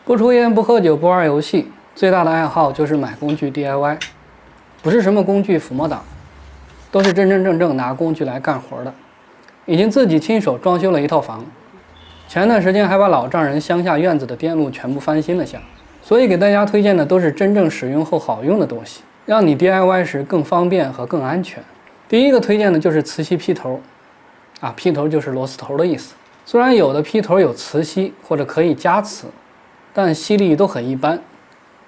不抽烟、不喝酒、不玩游戏，最大的爱好就是买工具 DIY， 不是什么工具抚摸党，都是真真正正拿工具来干活的。已经自己亲手装修了一套房，前段时间还把老丈人乡下院子的电路全部翻新了下，所以给大家推荐的都是真正使用后好用的东西，让你 DIY 时更方便和更安全。第一个推荐的就是磁吸劈头，劈头就是螺丝头的意思。虽然有的劈头有磁吸或者可以加磁，但吸力都很一般，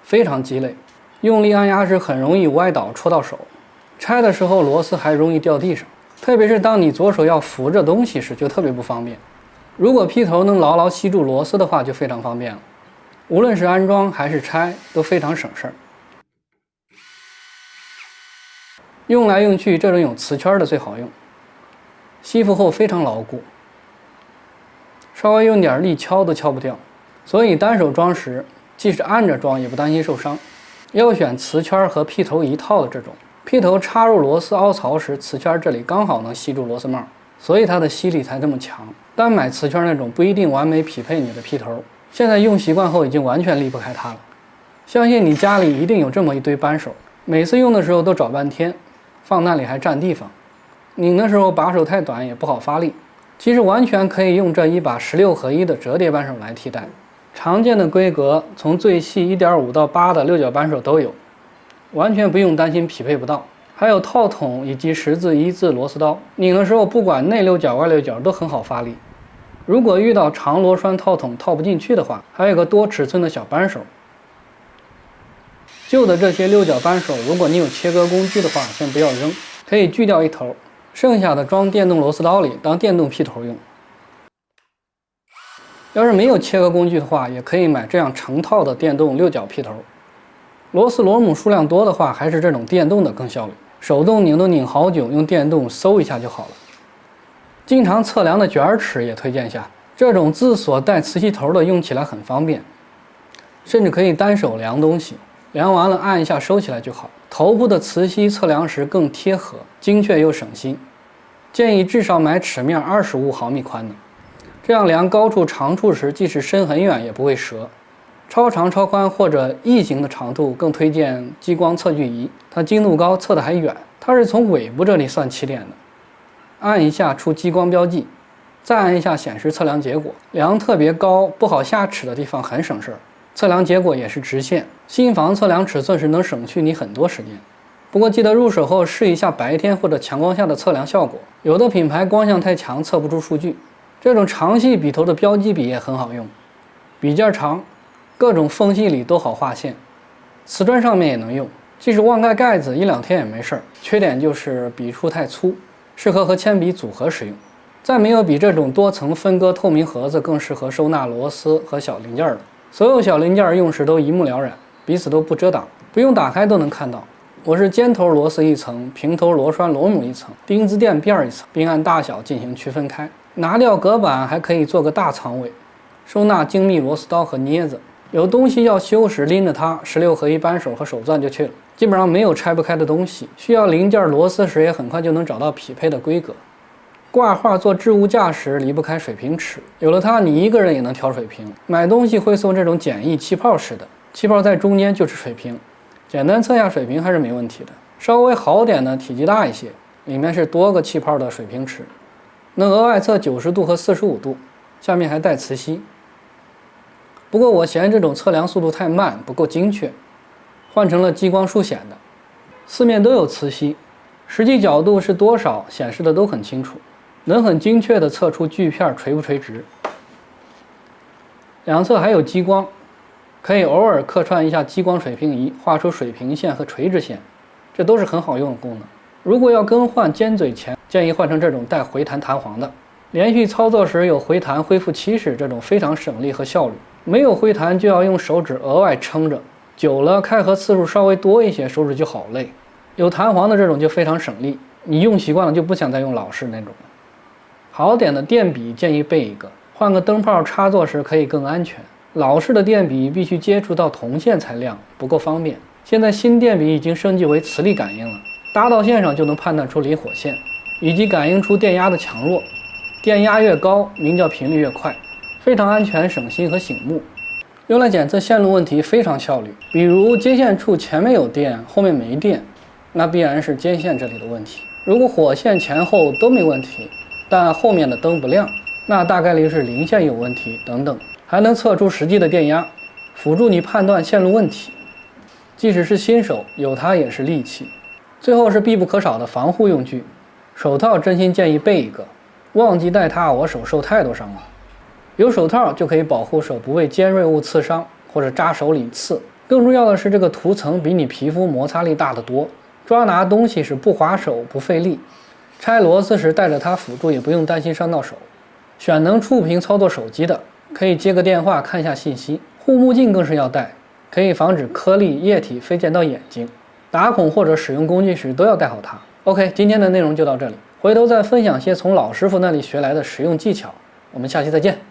非常鸡肋，用力按压时很容易歪倒戳到手，拆的时候螺丝还容易掉地上，特别是当你左手要扶着东西时就特别不方便。如果劈头能牢牢吸住螺丝的话就非常方便了，无论是安装还是拆都非常省事儿。用来用去这种有磁圈的最好用，吸附后非常牢固，稍微用点力敲都敲不掉，所以单手装时即使按着装也不担心受伤。要选磁圈和劈头一套的这种，劈头插入螺丝凹槽时，磁圈这里刚好能吸住螺丝帽，所以它的吸力才这么强。单买磁圈那种不一定完美匹配你的劈头，现在用习惯后已经完全离不开它了。相信你家里一定有这么一堆扳手，每次用的时候都找半天，放那里还占地方，拧的时候把手太短也不好发力。其实完全可以用这一把16合1的折叠扳手来替代，常见的规格从最细 1.5 到8的六角扳手都有，完全不用担心匹配不到。还有套筒以及10字1字螺丝刀，拧的时候不管内六角外六角都很好发力。如果遇到长螺栓套筒套不进去的话，还有个多尺寸的小扳手。旧的这些六角扳手，如果你有切割工具的话，先不要扔，可以锯掉一头，剩下的装电动螺丝刀里当电动劈头用。要是没有切割工具的话，也可以买这样成套的电动六角劈头。螺丝螺母数量多的话，还是这种电动的更效率，手动拧都拧好久，用电动嗖一下就好了。经常测量的卷尺也推荐一下，这种自锁带磁吸头的用起来很方便，甚至可以单手量东西，量完了按一下收起来就好。头部的磁吸测量时更贴合，精确又省心，建议至少买尺面25毫米宽的，这样量高处长处时即使伸很远也不会折。超长超宽或者异形的长度更推荐激光测距仪，它精度高，测得还远。它是从尾部这里算起点的，按一下出激光标记，再按一下显示测量结果。量特别高不好下尺的地方很省事儿，测量结果也是直线。新房测量尺寸时能省去你很多时间。不过记得入手后试一下白天或者强光下的测量效果，有的品牌光线太强测不出数据。这种长细笔头的标记笔也很好用，笔尖长，各种缝隙里都好画线，瓷砖上面也能用，即使忘盖盖子1-2天也没事儿。缺点就是笔触太粗，适合和铅笔组合使用。再没有比这种多层分割透明盒子更适合收纳螺丝和小零件的，所有小零件用时都一目了然，彼此都不遮挡，不用打开都能看到。我是尖头螺丝一层，平头螺栓螺母一层，钉子垫边一层，并按大小进行区分开。拿掉隔板还可以做个大仓位，收纳精密螺丝刀和镊子。有东西要修时拎着它，16合1扳手和手钻就去了，基本上没有拆不开的东西。需要零件螺丝时也很快就能找到匹配的规格。挂画做置物架时离不开水平尺，有了它你一个人也能调水平。买东西会送这种简易气泡式的，气泡在中间就是水平，简单测下水平还是没问题的。稍微好点的体积大一些，里面是多个气泡的水平尺，能额外测90度和45度，下面还带磁吸。不过我嫌这种测量速度太慢，不够精确，换成了激光数显的，四面都有磁吸，实际角度是多少显示的都很清楚，能很精确地测出锯片垂不垂直。两侧还有激光，可以偶尔客串一下激光水平仪，画出水平线和垂直线，这都是很好用的功能。如果要更换尖嘴钳，建议换成这种带回弹弹簧的，连续操作时有回弹恢复起始，这种非常省力和效率。没有回弹就要用手指额外撑着，久了开合次数稍微多一些，手指就好累。有弹簧的这种就非常省力，你用习惯了就不想再用老式那种了。好点的电笔建议备一个，换个灯泡插座时可以更安全。老式的电笔必须接触到铜线才亮，不够方便。现在新电笔已经升级为磁力感应了，搭到线上就能判断出离火线，以及感应出电压的强弱，电压越高鸣叫频率越快，非常安全省心和醒目。用来检测线路问题非常效率。比如接线处前面有电，后面没电，那必然是接线这里的问题。如果火线前后都没问题，但后面的灯不亮，那大概率是零线有问题等等。还能测出实际的电压，辅助你判断线路问题。即使是新手，有它也是利器。最后是必不可少的防护用具，手套真心建议备一个，忘记带它，我手受太多伤了。有手套就可以保护手不被尖锐物刺伤或者扎手里刺。更重要的是，这个涂层比你皮肤摩擦力大得多，抓拿东西是不划手不费力，拆螺丝时带着它辅助也不用担心伤到手。选能触屏操作手机的，可以接个电话看一下信息。护目镜更是要戴，可以防止颗粒液体飞溅到眼睛。打孔或者使用工具时都要带好它。OK， 今天的内容就到这里，回头再分享些从老师傅那里学来的实用技巧。我们下期再见。